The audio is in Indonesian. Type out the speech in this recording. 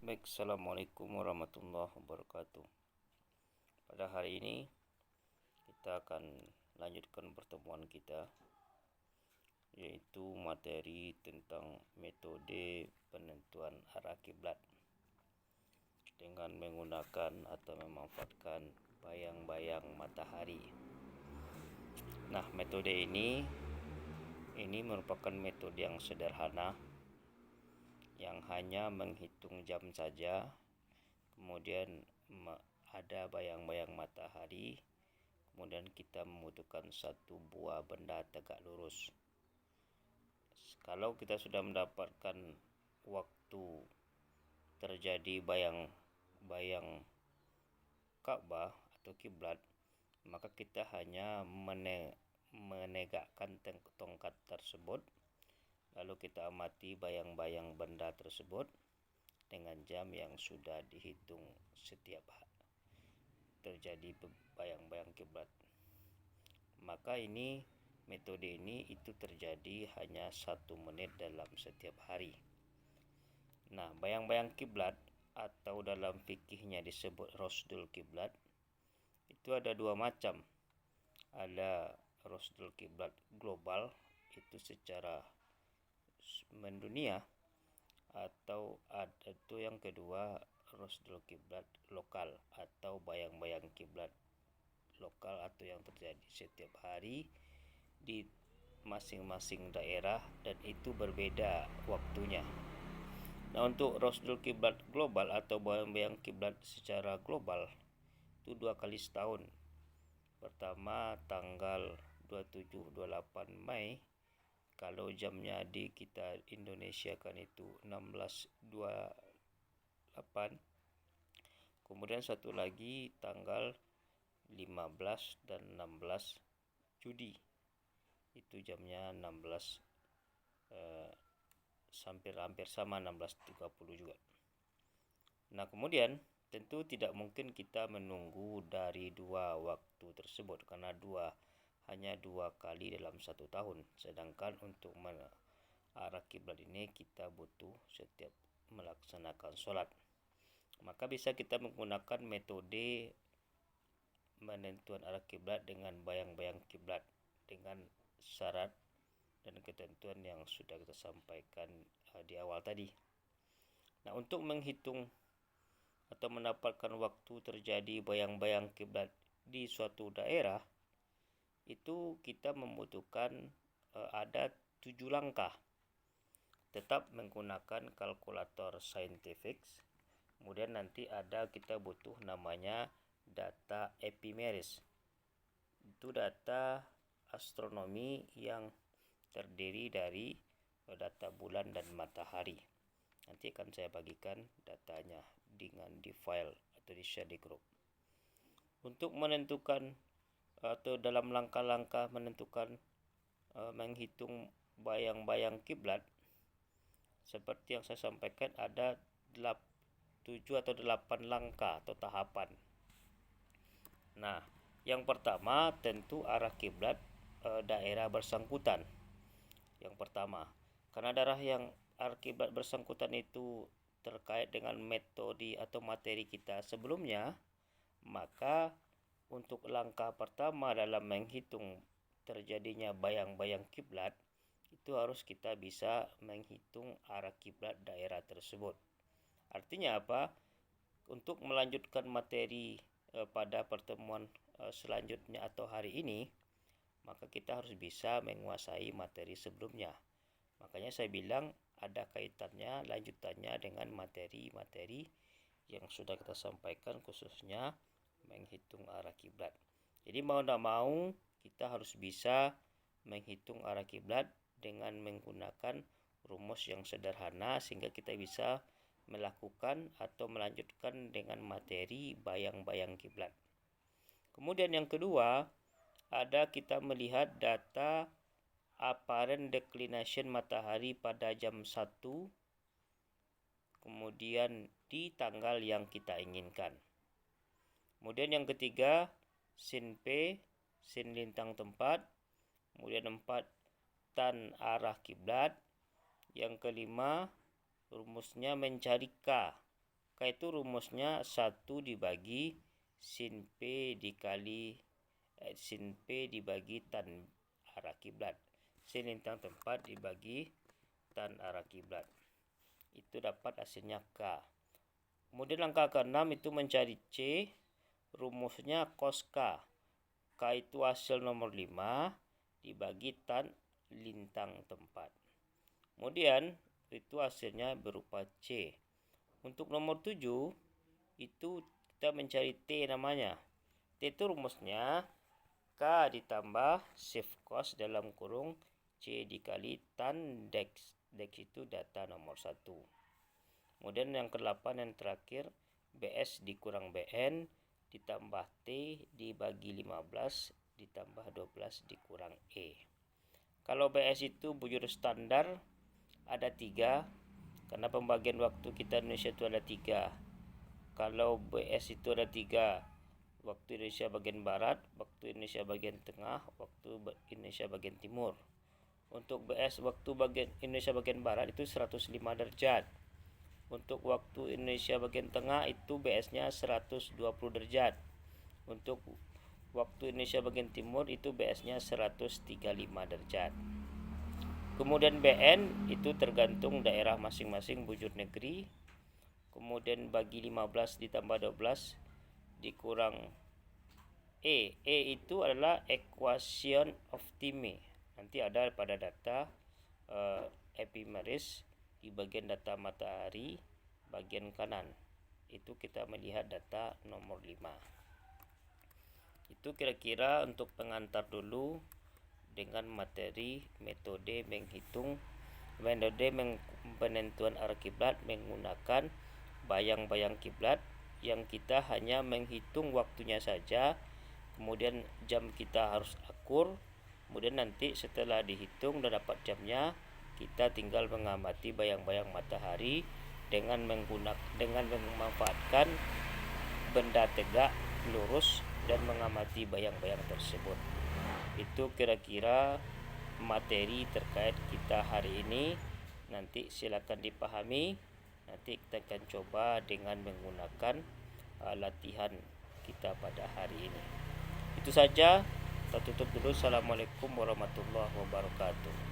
Baik, Assalamualaikum warahmatullahi wabarakatuh. Pada hari ini kita akan lanjutkan pertemuan kita, yaitu materi tentang metode penentuan arah kiblat dengan menggunakan atau memanfaatkan bayang-bayang matahari. Nah, metode ini merupakan metode yang sederhana yang hanya menghitung jam saja. Kemudian ada bayang-bayang matahari, kemudian kita membutuhkan satu buah benda tegak lurus. Kalau kita sudah mendapatkan waktu terjadi bayang-bayang Ka'bah atau kiblat, maka kita hanya menegakkan tongkat tersebut, lalu kita amati bayang-bayang benda tersebut dengan jam yang sudah dihitung setiap terjadi bayang-bayang kiblat. Maka metode ini itu terjadi hanya 1 menit dalam setiap hari. Nah, bayang-bayang kiblat atau dalam fikihnya disebut rosdul kiblat itu ada 2 macam. Ada rosdul kiblat global, itu secara mendunia, atau ada itu yang kedua rosdul kiblat lokal atau bayang-bayang kiblat lokal atau yang terjadi setiap hari di masing-masing daerah dan itu berbeda waktunya. Nah, untuk rosdul kiblat global atau bayang-bayang kiblat secara global itu 2 kali setahun. Pertama tanggal 27-28 Mei kalau jamnya di kita Indonesia kan itu 16.28. Kemudian satu lagi tanggal 15 dan 16 Juni. Itu jamnya 16 hampir sama 16.30 juga. Nah, kemudian tentu tidak mungkin kita menunggu dari 2 waktu tersebut karena hanya 2 kali dalam 1 tahun. Sedangkan untuk arah kiblat ini kita butuh setiap melaksanakan sholat. Maka bisa kita menggunakan metode penentuan arah kiblat dengan bayang-bayang kiblat dengan syarat dan ketentuan yang sudah kita sampaikan di awal tadi. Nah, untuk menghitung atau mendapatkan waktu terjadi bayang-bayang kiblat di suatu daerah itu kita membutuhkan ada 7 langkah. Tetap menggunakan kalkulator saintifik. Kemudian nanti kita butuh namanya data epimeris. Itu data astronomi yang terdiri dari data bulan dan matahari. Nanti akan saya bagikan datanya di file atau di share di grup. Untuk menentukan atau dalam langkah-langkah menentukan menghitung bayang-bayang kiblat, seperti yang saya sampaikan ada 7 atau 8 langkah atau tahapan. Nah, yang pertama tentu arah kiblat daerah bersangkutan. Yang pertama, karena arah kiblat bersangkutan itu terkait dengan metode atau materi kita sebelumnya, maka untuk langkah pertama dalam menghitung terjadinya bayang-bayang kiblat itu harus kita bisa menghitung arah kiblat daerah tersebut. Artinya apa? Untuk melanjutkan materi pada pertemuan selanjutnya atau hari ini, maka kita harus bisa menguasai materi sebelumnya. Makanya saya bilang ada kaitannya lanjutannya dengan materi-materi yang sudah kita sampaikan, khususnya menghitung arah kiblat. Jadi mau tidak mau kita harus bisa menghitung arah kiblat dengan menggunakan rumus yang sederhana sehingga kita bisa melakukan atau melanjutkan dengan materi bayang-bayang kiblat. Kemudian yang kedua, ada kita melihat data apparent declination matahari pada jam 1, kemudian di tanggal yang kita inginkan. Kemudian yang ketiga, sin P, sin lintang tempat. Kemudian 4, tan arah kiblat. Yang kelima, rumusnya mencari K. K itu rumusnya 1 dibagi sin P dikali sin P dibagi tan arah kiblat. Sin lintang tempat dibagi tan arah kiblat. Itu dapat hasilnya K. Kemudian langkah ke-6 itu mencari C. Rumusnya cos K. K itu hasil nomor 5 dibagi tan lintang tempat. Kemudian itu hasilnya berupa C. Untuk nomor 7 itu kita mencari T namanya. T itu rumusnya K ditambah sef cos dalam kurung C dikali tan dex. Dex itu data nomor 1. Kemudian yang ke-8 yang terakhir, BS dikurang BN ditambah T dibagi 15 ditambah 12 dikurang E. Kalau BS itu bujur standar ada 3, karena pembagian waktu kita Indonesia itu ada 3. Kalau BS itu ada 3, waktu Indonesia bagian barat, waktu Indonesia bagian tengah, waktu Indonesia bagian timur. Untuk BS waktu bagian Indonesia bagian barat itu 105 derajat. Untuk waktu Indonesia bagian tengah itu BS-nya 120 derajat. Untuk waktu Indonesia bagian timur itu BS-nya 135 derajat. Kemudian BN itu tergantung daerah masing-masing bujur negeri. Kemudian bagi 15 ditambah 12 dikurang E. E itu adalah equation of time. Nanti ada pada data epimeris di bagian data matahari bagian kanan. Itu kita melihat data nomor 5. Itu kira-kira untuk pengantar dulu dengan materi metode penentuan arah kiblat menggunakan bayang-bayang kiblat yang kita hanya menghitung waktunya saja. Kemudian jam kita harus akur. Kemudian nanti setelah dihitung dan dapat jamnya, kita tinggal mengamati bayang-bayang matahari dengan memanfaatkan benda tegak, lurus, dan mengamati bayang-bayang tersebut. Itu kira-kira materi terkait kita hari ini. Nanti silakan dipahami. Nanti kita akan coba dengan menggunakan latihan kita pada hari ini. Itu saja. Kita tutup dulu. Assalamualaikum warahmatullahi wabarakatuh.